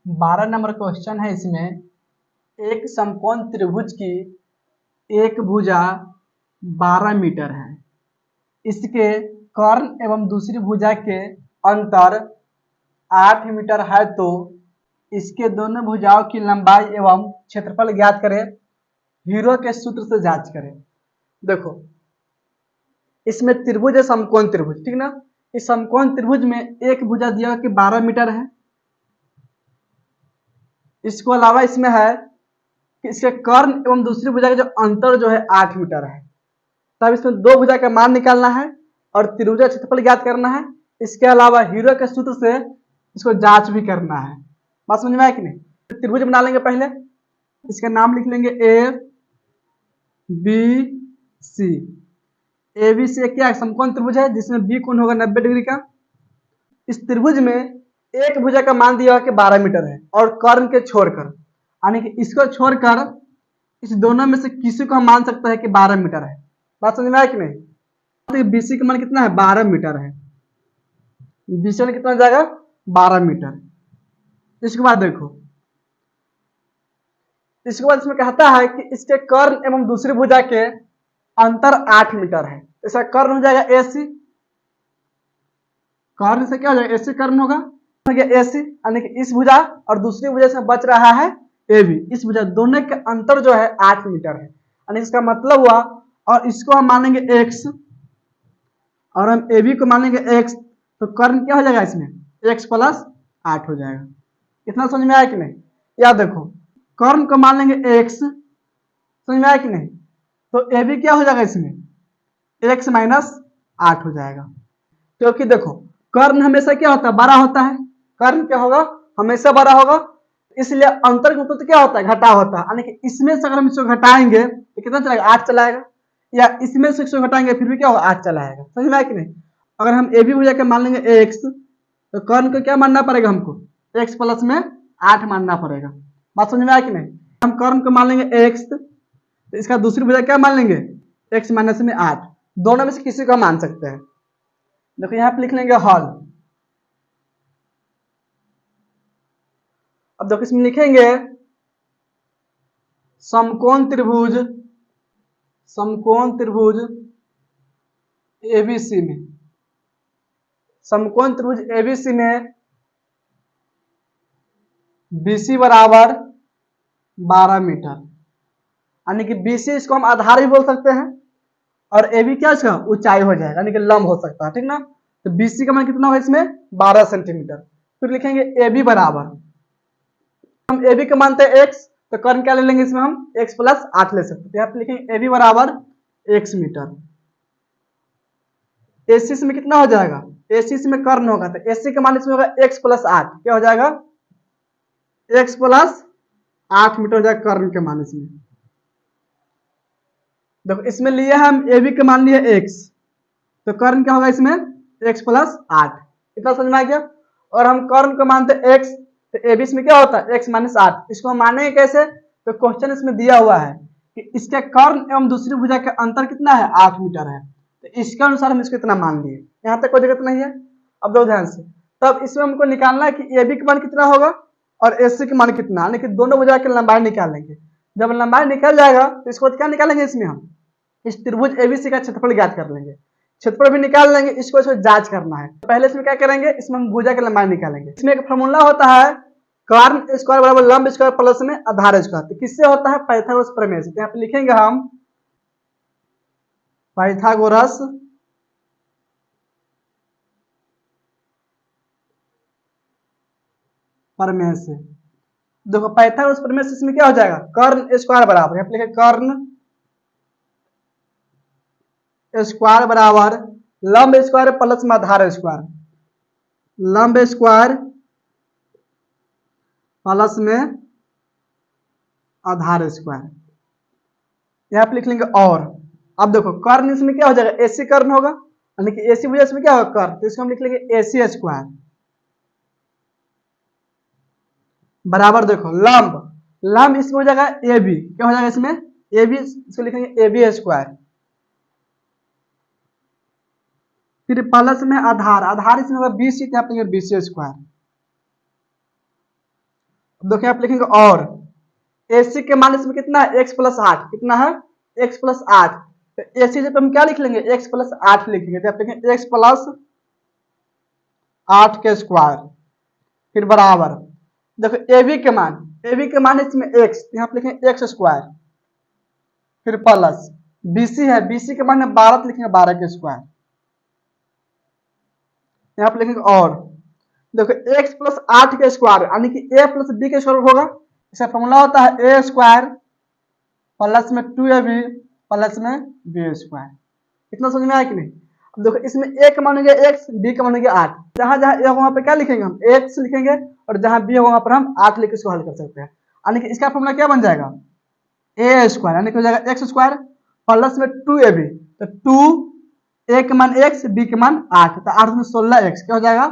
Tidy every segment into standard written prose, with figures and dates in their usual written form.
12 number question है। इसमें एक समकोण त्रिभुज की एक भुजा 12 मीटर है। इसके कर्ण एवं दूसरी भुजा के अंतर 8 मीटर है, तो इसके दोनों भुजाओं की लंबाई एवं क्षेत्रफल ज्ञात करें। हीरो के सूत्र से जांच करें। देखो, इसमें त्रिभुज है, समकोण त्रिभुज, ठीक ना। इस समकोण त्रिभुज में एक भुजा दिया कि 12 मीटर है। इसको अलावा इसमें है कि इसके कर्ण एवं दूसरी भुजा का जो अंतर जो है 8 मीटर है। तब इसमें दो भुजा का मान निकालना है और त्रिभुज का क्षेत्रफल ज्ञात करना है। इसके अलावा हीरो के सूत्र से इसको जांच भी करना है। बात समझ में आया कि नहीं? त्रिभुज बना लेंगे। पहले इसका नाम लिख लेंगे A B C. A B C क्या है? समकोण त्रिभुज है जिसमें बी कोण होगा 90 डिग्री का। इस त्रिभुज में एक भुजा का मान दिया कि 12 मीटर है और कर्ण के छोड़कर, यानी कि इसको छोड़कर इस दोनों में से किसी को हम मान सकते हैं कि 12 मीटर है। बात समझ में आया कि नहीं? तो बीसी का मान कितना है? 12 मीटर है। बीसी में कितना हो जाएगा? 12 मीटर। इसके बाद देखो, इसके बाद इसमें कहता है कि इसके कर्ण एवं दूसरी भुजा के अंतर 8 मीटर है। इसका कर्ण हो जाएगा एसी। कर्ण से क्या हो जाएगा? एसी कर्ण होगा। एसी यानी कि इस भुजा और दूसरी भुजा से बच रहा है ए बी। इस भुजा दोनों के अंतर जो है 8 मीटर है, यानी इसका मतलब हुआ। और इसको हम मानेंगे x और हम ए बी को मानेंगे x, तो कर्ण क्या हो जाएगा? इसमें x प्लस 8 हो जाएगा। इतना समझ में आया कि नहीं? या देखो, कर्ण को मान लेंगे x, समझ में आया कि नहीं? तो ए बी क्या हो जाएगा? इसमें x माइनस 8 हो जाएगा। क्योंकि देखो, कर्ण हमेशा क्या होता है? बड़ा होता है। कर्ण क्या होगा? हमेशा बड़ा होगा। इसलिए अंतर गुणोत्तर तो क्या होता है? घटा होता है। यानी कि इसमें से अगर हम इसको घटाएंगे तो कितना चलाएगा? 8 चलाएगा। या इसमें से इसको घटाएंगे फिर भी क्या होगा? 8 चलाएगा। समझ में आया कि नहीं? अगर हम ए बी भुजा के मान लेंगे x, तो कर्ण को क्या मानना पड़ेगा? हमको x प्लस में 8 मानना पड़ेगा। बात समझ में आया कि नहीं? हम कर्ण को मान लेंगे x, तो इसका दूसरी भुजा क्या मान लेंगे? x माइनस में 8। दोनों में से किसी को मान सकते हैं। देखो यहाँ पे लिख लेंगे हल। अब देखो इसमें लिखेंगे समकोण त्रिभुज, समकोण त्रिभुज एबीसी में, समकोण त्रिभुज एबीसी में बीसी बराबर 12 मीटर, यानी कि बीसी इसको हम आधार भी बोल सकते हैं और ए बी क्या इसका ऊंचाई हो जाएगा, यानी कि लंब हो सकता है, ठीक ना। तो बीसी का मान कितना होगा? इसमें 12 सेंटीमीटर। फिर लिखेंगे ए बी बराबर, हम ए बी को मानते हैं x, तो कर्ण क्या ले लेंगे? इसमें हम x प्लस 8 ले सकते हैं। यहाँ पे लिखेंगे ए बी बराबर x मीटर। एसी में कितना हो जाएगा? एसी में कर्ण होगा, तो एसी का मान इसमें होगा x प्लस 8। क्या हो जाएगा? x प्लस 8 मीटर हो जाएगा कर्ण के मान इसमें। देखो इसमें लिए हम ए बी के मान लिए x, तो कर्ण क्या होगा? इसमें x प्लस 8। इतना समझ में आ गया? और हम कर्ण को मानते x, तो ए बी में क्या होता है? x minus 8। इसको हम मानेंगे कैसे? तो क्वेश्चन इसमें दिया हुआ है कि इसके कर्ण एवं दूसरी भुजा का अंतर कितना है? 8 मीटर है। तो इसके अनुसार हम इसको इतना मान लिए। यहाँ तक कोई दिक्कत नहीं है। अब दो ध्यान से, तब इसमें हमको निकालना है कि ए बी का मान कितना होगा और एसी का मान कितना, यानी कि दोनों भुजा की लंबाई निकालेंगे। जब लंबाई निकल जाएगा तो इसको क्या निकालेंगे? इसमें हम इस त्रिभुज एबीसी का क्षेत्रफल ज्ञात कर लेंगे। क्षेत्रफल भी निकाल लेंगे। इसको जांच करना है। पहले इसमें क्या करेंगे? इसमें हम भुजा की लंबाई निकालेंगे। इसमें एक फॉर्मूला होता है, कर्ण स्क्वायर बराबर लंब स्क्वायर प्लस में आधार स्क्वायर। तो किससे होता है? पाइथागोरस प्रमेय से। यहाँ पे लिखेंगे हम पाइथागोरस प्रमेय से। देखो पाइथागोरस प्रमेय से इसमें क्या हो जाएगा? कर्ण स्क्वायर बराबर, यहाँ पे लिखे कर्ण स्क्वायर बराबर लंब स्क्वायर प्लस में आधार स्क्वायर, लंब स्क्वायर प्लस में आधार स्क्वायर। यहाँ पे लिख लेंगे और। अब देखो कर्ण इसमें क्या हो जाएगा? एसी कर्ण होगा, यानी कि एसी भुजा इसमें क्या होगा? कर्ण। तो इसको हम लिख लेंगे एसी स्क्वायर बराबर, देखो लंब, लंब इसमें हो जाएगा ए बी। क्या हो जाएगा इसमें? A B. इसको लिखेंगे ए बी स्क्वायर। फिर प्लस में आधार, आधार इसमें होगा बीसी, यहाँ पे बीसी स्क्वायर। देखिए आप लिखेंगे और AC के मान इसमें कितना है x प्लस 8, कितना है x प्लस 8। तो AC जब हम क्या लिख लेंगे x प्लस 8 लिखेंगे, तो आप लिखेंगे x प्लस 8 के स्क्वायर, फिर बराबर देखो AB के मान इसमें x, यहाँ पे लिखेंगे x स्क्वायर, फिर प्लस BC है, BC के मान है 12, तो लिखेंगे 12 के स्क्वायर, यहाँ पे लिखेंगे और देखो x प्लस 8 के स्क्वायर यानी कि a प्लस b के स्क्वायर होगा। इसका फॉर्मूला होता है a स्क्वायर प्लस में 2ab प्लस में b स्क्वायर। इतना समझ में आया कि नहीं। अब देखो इसमें a का मान हो गया x, b का मान हो गया 8, जहां जहां a होगा वहां पे क्या लिखेंगे हम x लिखेंगे, और जहां b होगा वहां पर हम 8 लिख के इसको हल कर सकते हैं। यानी कि इसका फॉर्मूला क्या बन जाएगा a स्क्वायर यानी कि हो जाएगा x स्क्वायर प्लस में 2ab, तो 2 a का मान x, b का मान 8, तो 8 में 16x, क्या हो जाएगा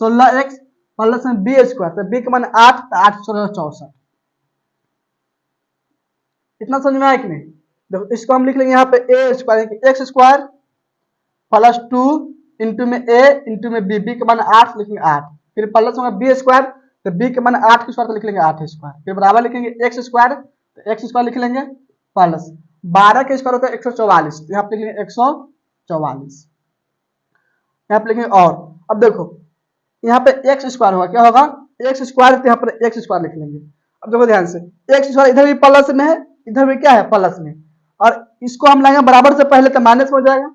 16x प्लस में बी स्क्वायर, तो बी का मान 8, तो 8 16 64। इतना समझ में आया कि नहीं। देखो इसको हम लिख लेंगे यहाँ पे A square X square plus 2 into में ए इंटू में बी, बी का मान 8 लिखेंगे 8, फिर प्लस होगा बी स्क्वायर, तो बी के मान 8 के स्क्वायर तो लिख लेंगे 8 स्क्वायर, फिर बराबर लिखेंगे एक्स स्क्वायर, तो एक्स स्क्वायर लिख लेंगे प्लस 12 के स्क्वायर होता है 144, तो यहाँ पे लिखेंगे 144, यहाँ पे लिखेंगे और। अब देखो यहाँ पे एक्स स्क्वायर होगा, क्या होगा एक्स स्क्वायर, तो यहाँ पर एक्स स्क्वायर लिख लेंगे। अब देखो ध्यान से एक्स स्क्वायर इधर भी प्लस में है, इधर भी क्या है प्लस में, और इसको हम लाएंगे बराबर से पहले तो माइनस हो जाएगा,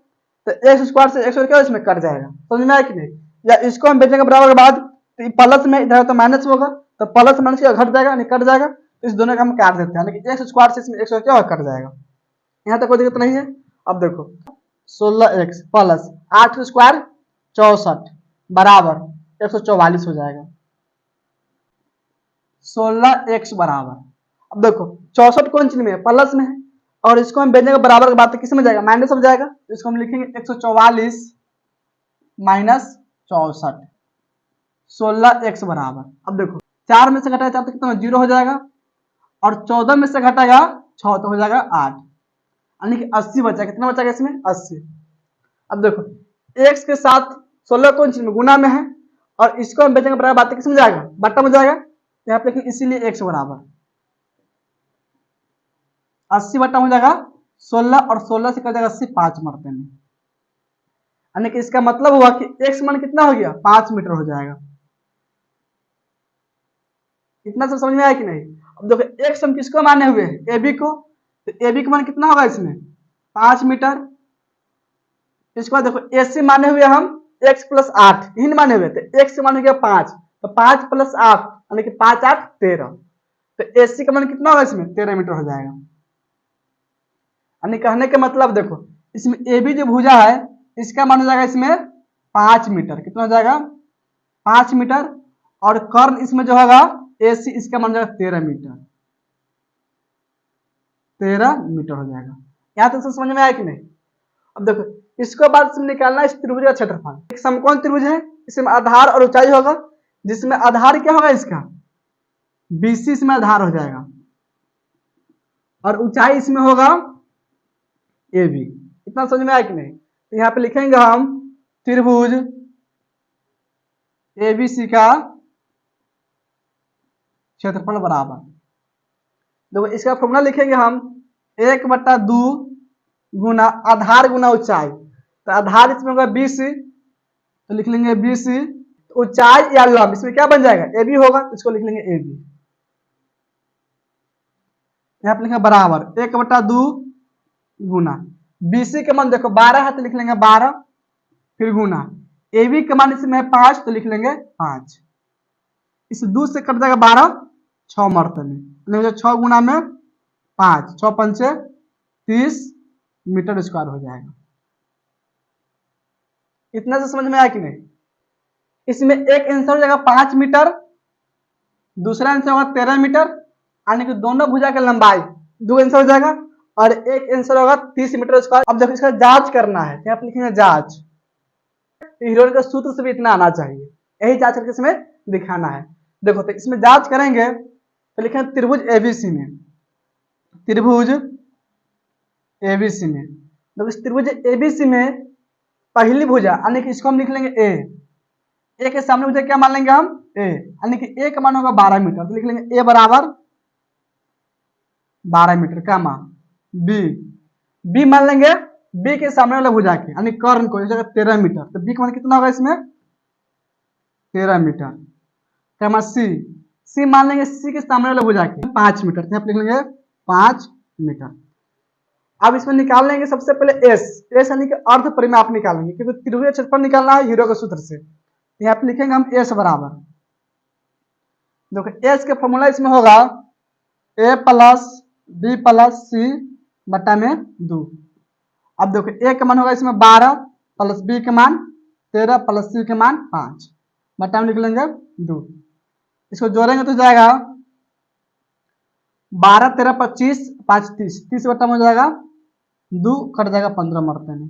तो एक्स स्क्वायर से एक्स क्या इसमें कट जाएगा, समझ में आया कि नहीं। या इसको हम भेजेंगे बराबर के बाद तो प्लस में इधर तो माइनस होगा, तो प्लस माइनस क्या घट जाएगा, नहीं कट जाएगा, तो इस दोनों का हम काट देते हैं, लेकिन एक्स स्क्वायर से इसमें एक्स क्या होगा कट जाएगा। यहाँ तक कोई दिक्कत नहीं है। अब देखो 16x प्लस 8 स्क्वायर 64 बराबर 144 हो जाएगा, 16x बराबर। अब देखो 64 कौन चीज में है प्लस में है, और इसको हम भेजेंगे बराबर की बात किस में जाएगा माइनस में जाएगा, तो इसको हम लिखेंगे 144 माइनस 64 16x बराबर। अब देखो 4 में से घटाएगा 4 तो कितना 0 हो जाएगा, और 14 में से घटाएगा 6 तो हो जाएगा 8, यानी कि 80 बचा। कितना बचा इसमें 80। अब देखो x के साथ 16 कौन चीज में गुना में है, और इसको हम भेजेंगे बराबर बात किस में जाएगा बट्टा में जाएगा, यहाँ पे इसीलिए x बराबर 80 बट्टा हो जाएगा 16, और 16 से कर जाएगा 80 5 मरते में, यानी कि इसका मतलब हुआ कि x मान कितना हो गया 5 मीटर हो जाएगा। इतना सब समझ में आया कि नहीं। अब देखो x हम किसको माने हुए हैं ab को, तो ab का मान कितना होगा इसमें 5 मीटर। इसके बाद देखो AC माने हुए हम x प्लस 8 यही माने हुए थे, x मान हो गया 5, तो 5 प्लस 8 यानी कि 5 8 13, तो AC का मान कितना होगा इसमें 13 मीटर हो जाएगा। यानी कहने का मतलब देखो इसमें AB जो भुजा है इसका मान हो जाएगा इसमें 5 मीटर, कितना हो जाएगा 5 मीटर, और कर्ण इसमें जो होगा AC इसका मान हो जाएगा 13 मीटर, 13 मीटर हो जाएगा। यहाँ तक तो समझ में आया कि नहीं। अब देखो इसको बाद इसमें निकालना है इस त्रिभुज का क्षेत्रफल। एक समकोण त्रिभुज है, इसमें आधार और ऊंचाई होगा, जिसमें आधार क्या होगा इसका BC इसमें आधार हो जाएगा, और ऊंचाई इसमें होगा AB। इतना समझ में आया कि नहीं। तो यहाँ पे लिखेंगे हम त्रिभुज ABC का क्षेत्रफल बराबर, देखो इसका फॉर्मूला लिखेंगे हम 1/2 गुना आधार गुना ऊंचाई, तो आधार इसमें होगा BC, तो लिख लेंगे BC, ऊंचाई या लंब इसमें क्या बन जाएगा AB होगा, इसको लिख लेंगे AB। यहाँ पे लिखेंगे बराबर 1/2 गुना BC के मान देखो 12 है तो लिख लेंगे 12, फिर गुना AB के मान इसमें 5 तो लिख लेंगे 5, इस 2 से कट जाएगा 12 6 मरते में 6 गुना में 5 6 पंचे 30 मीटर स्क्वायर हो जाएगा। इतना से समझ में आया कि नहीं। इसमें एक आंसर हो जाएगा 5 मीटर, दूसरा आंसर होगा 13 मीटर, यानी कि दोनों भुजा की लंबाई 2 आंसर हो जाएगा, और एक आंसर होगा 30 मीटर स्क्वायर। अब देखो इसका जांच करना है, यहाँ पे लिखेंगे जांच, हीरोइन का सूत्र से भी इतना आना चाहिए, यही जांच करके इसमें दिखाना है। देखो तो इसमें जांच करेंगे तो लिखेंगे त्रिभुज ABC में, त्रिभुज ABC में, तो इस त्रिभुज ABC में पहली भुजा यानी कि इसको हम लिख लेंगे A, ए के सामने भुजा क्या मान लेंगे हम, ए, यानी कि ए का मान होगा 12 मीटर, तो लिख लेंगे ए बराबर 12 मीटर का मान। बी मान लेंगे बी के सामने वाला भुजा के यानी कर्ण को 13 मीटर, तो बी का मान कितना होगा इसमें 13 मीटर का मान। सी मान लेंगे सी के सामने वाला भुजा के 5 मीटर, तो यहाँ पे लिख लेंगे 5 मीटर। अब इसमें निकाल लेंगे सबसे पहले एस यानी कि अर्ध परिमाप निकालेंगे, क्योंकि त्रिभुज क्षेत्रफल निकालना है हीरो के सूत्र से। यहाँ पे लिखेंगे हम एस बराबर, देखो एस के फॉर्मूला इसमें होगा ए प्लस बी प्लस सी बटा में 2। अब देखो ए का मान होगा इसमें 12 प्लस बी का मान 13 प्लस सी का मान 5 बटा में लिख लेंगे 2। इसको जोड़ेंगे तो जाएगा 12 13 25 5 30, 30 बटा में हो जाएगा 2, कट जाएगा 15 मरते में,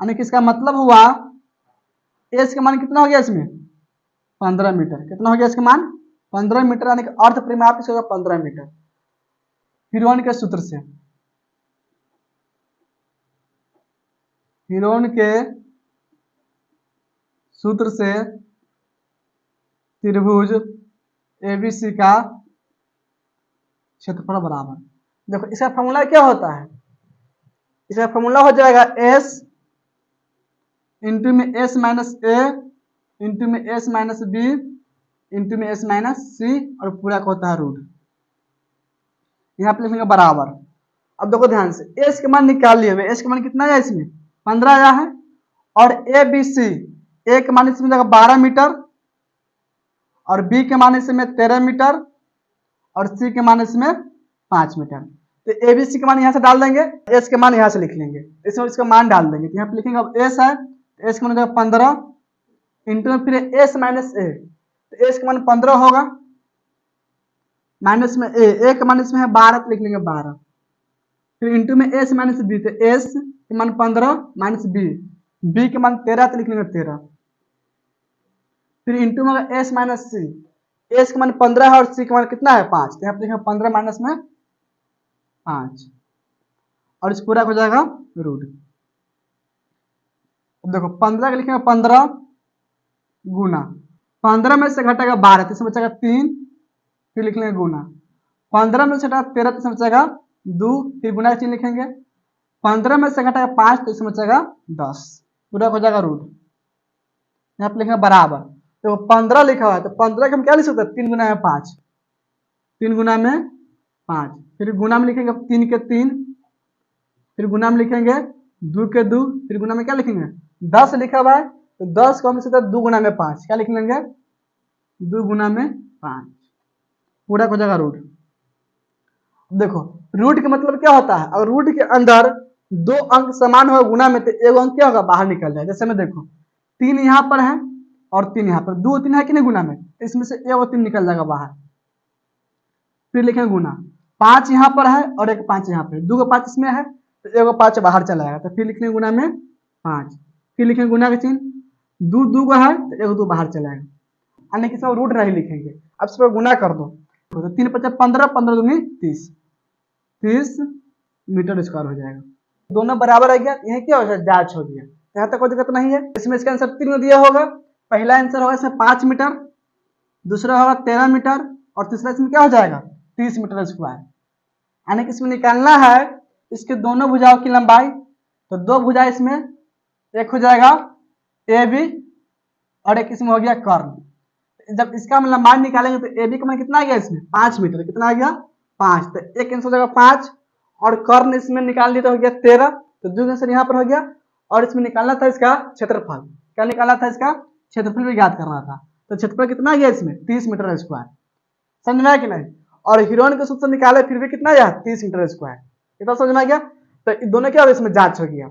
यानी कि इसका मतलब हुआ एस का मान कितना हो गया इसमें 15 मीटर। कितना हो गया इसका मान 15 मीटर, यानी कि अर्ध परिमाप इसका 15 मीटर हीरोन के सूत्र से। हीरोन के सूत्र से त्रिभुज एबीसी का क्षेत्रफल बराबर, देखो इसका फॉर्मूला क्या होता है, इसका फॉर्मूला हो जाएगा एस इंटू में एस माइनस ए इंटू में एस माइनस बी इंटू में एस माइनस सी और पूरा का होता है रूट। यहाँ पे लिखेंगे बराबर। अब देखो ध्यान से एस के मान निकाल लिए हुए, एस के मान कितना है इसमें 15 आया है, और ए बी सी ए के मान इसमें 12 मीटर और बी के मान इसमें 13 मीटर और सी के मान इसमें 5 मीटर। तो ए बी सी के मान यहाँ से डाल देंगे, एस के मान यहाँ से लिख लेंगे, इसमें इसका मान डाल देंगे। तो यहाँ पे लिखेंगे अब एस है, एस का मान 15 इंटू में फिर एस माइनस ए, तो एस का मान 15 होगा माइनस में ए का मान इसमें है 12, तो लिख लेंगे 12, फिर इंटू में एस माइनस बी, तो एस के मान 15 माइनस बी के मान 13, तो लिख लेंगे 13, फिर इंटू में एस माइनस सी, एस का मान 15 है और सी का मान कितना है 5, तो यहाँ पे लिखेंगे 15 माइनस में 5 और इस पूरा हो जाएगा रूट। अब देखो 15 का लिखेंगे 15 गुना 15 में से घटेगा 12, तो इसमें बचेगा 3, फिर लिख लेंगे गुना 15 में से घटेगा 13, तो इसमें बचेगा 2, फिर गुना का चिन्ह लिखेंगे 15 में से घटेगा 5, तो इसमें बचेगा 10, पूरा हो जाएगा रूट। यहाँ पे लिखेंगे बराबर, तो 15 लिखा हुआ है तो 15 का हम क्या लिख सकते हैं 3 गुना में 5, 3 गुना में 5, फिर गुना में लिखेंगे 3 के 3, फिर गुना में लिखेंगे 2 के 2, फिर गुना में क्या लिखेंगे 10 लिखा हुआ है, तो 10 को हम लिख सकते हैं 2 गुना में 5, क्या लिख लेंगे 2 गुना में 5, पूरा हो जाएगा रूट। देखो रूट का मतलब क्या होता है, अगर रूट के अंदर 2 अंक समान हो गुना में, तो एगो अंक क्या होगा बाहर निकल जाए। जैसे में देखो 3 यहाँ पर है और 3 यहाँ पर, 2 3 है कि नहीं गुना में, इसमें से एगो 3 निकल जाएगा बाहर, फिर लिखेंगे गुना 5 यहाँ पर है और एक 5 यहाँ पे, 2 को 5 इसमें है तो एगो 5 बाहर चला जाएगा, तो फिर लिखेंगे गुना में 5, फिर लिखेंगे गुना का चिन्ह, 2 को है तो एगो 2 बाहर चला जाएगा, यानी कि इसमें रूट नहीं लिखेंगे। अब इसमें गुना कर दो, तो 3 5 15, 15 दूनी 30 मीटर स्क्वायर हो जाएगा। दोनों बराबर आ गया, यह क्या हो गया जांच हो गया, यहाँ तक कोई दिक्कत नहीं है। इसमें इसका आंसर 3 दिया होगा, पहला आंसर होगा इसमें 5 मीटर, दूसरा होगा 13 मीटर और तीसरा इसमें क्या हो जाएगा 30 मीटर स्क्वायर। यानी कि इसमें निकालना है इसके दोनों भुजाओं की लंबाई, तो 2 भुजा इसमें, एक हो जाएगा ए बी और एक इसमें हो गया कर्ण। जब इसका हम लंबाई निकालेंगे तो ए बी का मान कितना आ गया इसमें 5 मीटर, कितना आ गया 5, तो एक आंसर हो जाएगा 5 और कर्ण इसमें निकाल दिया तो हो गया 13, तो 2 आंसर यहाँ पर हो गया। और इसमें निकालना था इसका क्षेत्रफल, क्या निकालना था इसका क्षेत्रफल भी ज्ञात करना था, तो क्षेत्रफल कितना गया इसमें 30 मीटर स्क्वायर, समझ में आया कि नहीं। और हीरोइन के सूत्र निकाले फिर भी कितना गया 30 मीटर स्क्वायर, इतना समझ में आ गया। तो दोनों क्या हो गया इसमें जांच हो गया।